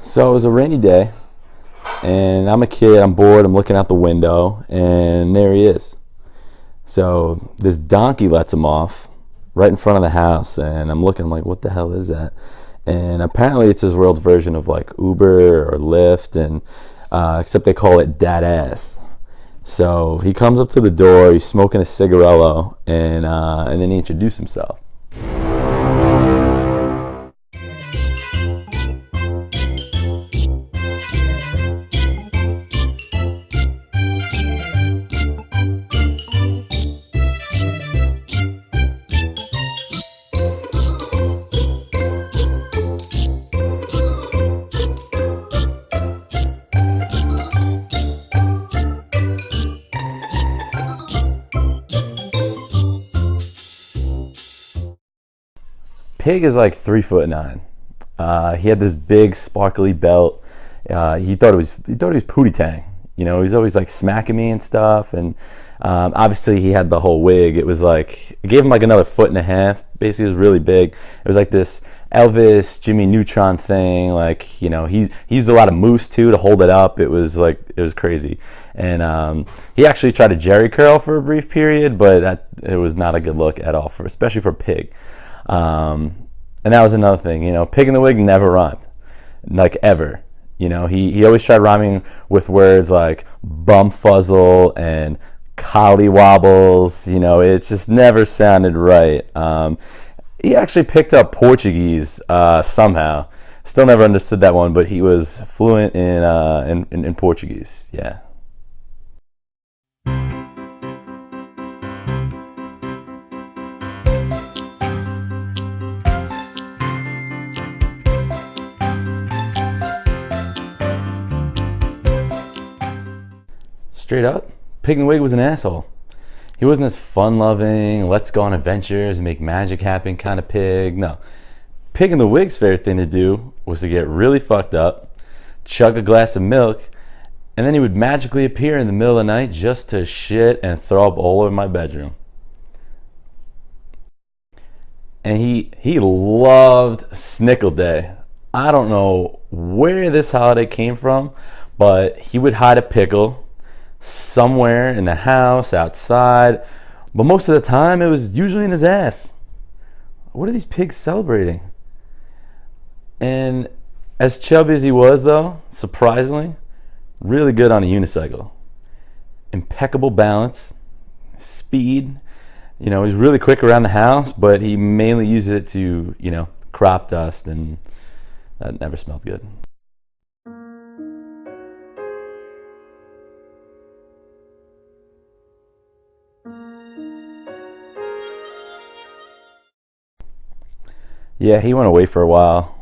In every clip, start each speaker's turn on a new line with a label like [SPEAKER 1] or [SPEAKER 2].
[SPEAKER 1] So it was a rainy day, and I'm a kid. I'm bored. I'm looking out the window, and there he is. So this donkey lets him off right in front of the house, and I'm looking. I'm like, what the hell is that? And apparently, it's his world's version of like Uber or Lyft, and except they call it Dad Ass. So he comes up to the door. He's smoking a cigarello, and then he introduced himself. Pig is like 3'9". He had this big sparkly belt. He thought he was Pootie Tang. You know, he's always like smacking me and stuff. And obviously he had the whole wig. It gave him like another 1.5 feet. Basically, it was really big. It was like this Elvis, Jimmy Neutron thing. Like, you know, he used a lot of mousse too to hold it up. It was crazy. And he actually tried to Jerry curl for a brief period, but it was not a good look at all, especially for Pig. And that was another thing, you know, Pig in the Wig never rhymed, like ever. You know, he always tried rhyming with words like bumfuzzle and collywobbles. You know, it just never sounded right. He actually picked up Portuguese somehow. Still never understood that one, but he was fluent in Portuguese. Yeah. Straight up, Pig in the Wig was an asshole. He wasn't this fun-loving, let's go on adventures and make magic happen kind of pig. No. Pig in the Wig's favorite thing to do was to get really fucked up, chug a glass of milk, and then he would magically appear in the middle of the night just to shit and throw up all over my bedroom. And he loved Snickle Day. I don't know where this holiday came from, but he would hide a pickle somewhere in the house, outside, but most of the time it was usually in his ass. What are these pigs celebrating? And as chubby as he was, though, surprisingly, really good on a unicycle. Impeccable balance, speed. You know, he's really quick around the house, but he mainly used it to, you know, crop dust, and that never smelled good. Yeah, he went away for a while.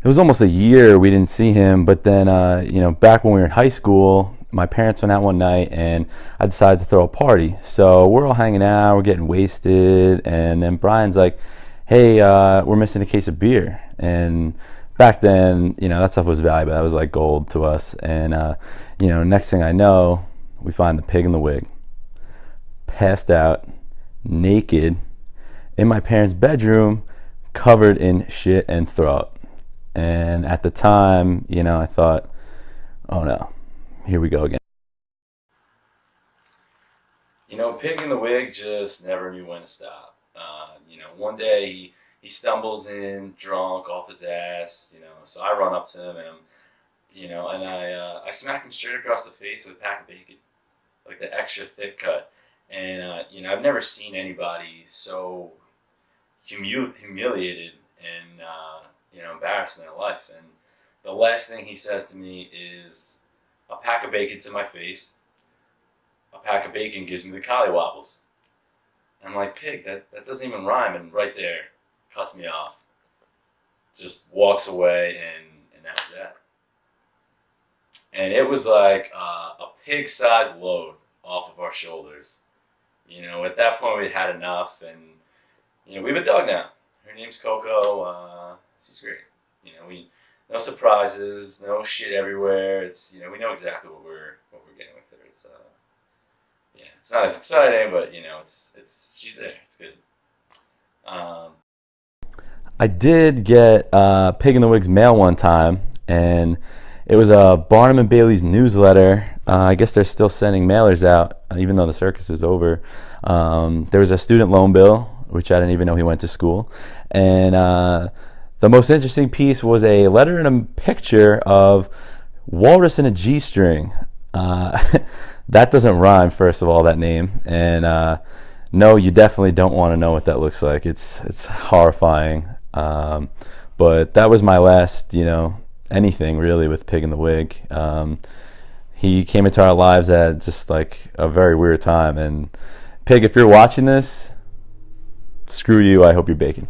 [SPEAKER 1] It was almost a year we didn't see him, but then, you know, back when we were in high school, my parents went out one night and I decided to throw a party. So we're all hanging out, we're getting wasted, and then Brian's like, hey, we're missing a case of beer. And back then, you know, that stuff was valuable. That was like gold to us. And, you know, next thing I know, we find the Pig in the Wig, passed out, naked, in my parents' bedroom, covered in shit and throw up. And at the time, you know, I thought, oh no, here we go again. You know, Pig in the Wig just never knew when to stop. You know, one day he stumbles in drunk off his ass, you know, so I run up to him and I smack him straight across the face with a pack of bacon, like the extra thick cut. And you know, I've never seen anybody so humiliated and you know, embarrassed in their life. And the last thing he says to me is, a pack of bacon to my face. A pack of bacon gives me the collywobbles. And I'm like, Pig, that doesn't even rhyme. And right there, cuts me off. Just walks away, and that was that. And it was like a pig-sized load off of our shoulders. You know, at that point we'd had enough, and you know, we have a dog now. Her name's Coco. She's great. You know, no surprises, no shit everywhere. It's, you know, we know exactly what we're getting with her. It's yeah, it's not as exciting, but you know, it's she's there. It's good. I did get Pig in the Wig's mail one time, and it was a Barnum and Bailey's newsletter. I guess they're still sending mailers out, even though the circus is over. There was a student loan bill, which I didn't even know he went to school. And the most interesting piece was a letter and a picture of walrus in a G-string. That doesn't rhyme, first of all, that name. And no, you definitely don't want to know what that looks like. It's horrifying. But that was my last, anything really with Pig in the Wig. He came into our lives at just like a very weird time. And Pig, if you're watching this, screw you. I hope you're baking.